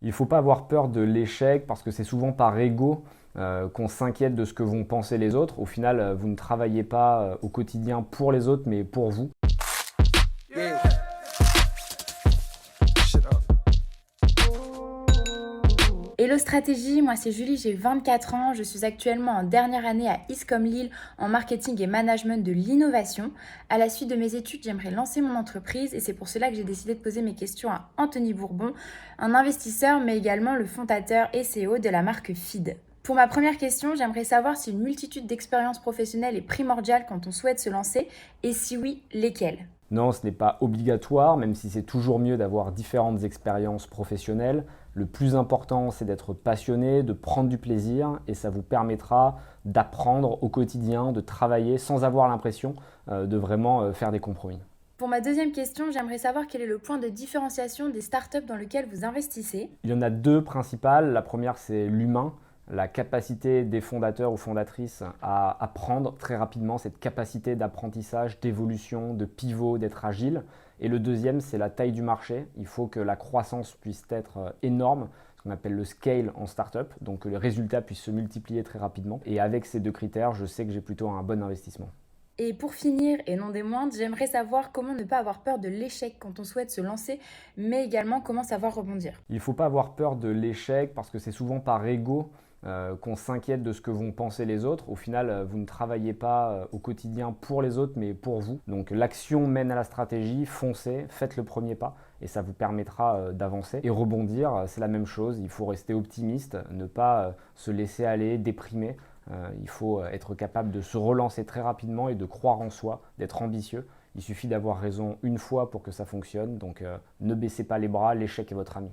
Il ne faut pas avoir peur de l'échec parce que c'est souvent par ego qu'on s'inquiète de ce que vont penser les autres. Au final, vous ne travaillez pas au quotidien pour les autres, mais pour vous. Hello Stratégie, moi c'est Julie, j'ai 24 ans, je suis actuellement en dernière année à ISCOM Lille en marketing et management de l'innovation. À la suite de mes études, j'aimerais lancer mon entreprise et c'est pour cela que j'ai décidé de poser mes questions à Anthony Bourbon, un investisseur mais également le fondateur et CEO de la marque Feed. Pour ma première question, j'aimerais savoir si une multitude d'expériences professionnelles est primordiale quand on souhaite se lancer et si oui, lesquelles. Non, ce n'est pas obligatoire, même si c'est toujours mieux d'avoir différentes expériences professionnelles. Le plus important, c'est d'être passionné, de prendre du plaisir, et ça vous permettra d'apprendre au quotidien, de travailler sans avoir l'impression de vraiment faire des compromis. Pour ma deuxième question, j'aimerais savoir quel est le point de différenciation des startups dans lesquelles vous investissez. Il y en a deux principales. La première, c'est l'humain, la capacité des fondateurs ou fondatrices à apprendre très rapidement, cette capacité d'apprentissage, d'évolution, de pivot, d'être agile. Et le deuxième, c'est la taille du marché. Il faut que la croissance puisse être énorme, ce qu'on appelle le scale en startup, donc que les résultats puissent se multiplier très rapidement. Et avec ces deux critères, je sais que j'ai plutôt un bon investissement. Et pour finir, et non des moindres, j'aimerais savoir comment ne pas avoir peur de l'échec quand on souhaite se lancer, mais également comment savoir rebondir. Il ne faut pas avoir peur de l'échec parce que c'est souvent par ego qu'on s'inquiète de ce que vont penser les autres. Au final, vous ne travaillez pas au quotidien pour les autres, mais pour vous. Donc l'action mène à la stratégie, foncez, faites le premier pas et ça vous permettra d'avancer. Et rebondir, c'est la même chose, il faut rester optimiste, ne pas se laisser aller, déprimer. Il faut être capable de se relancer très rapidement et de croire en soi, d'être ambitieux. Il suffit d'avoir raison une fois pour que ça fonctionne, donc ne baissez pas les bras, l'échec est votre ami.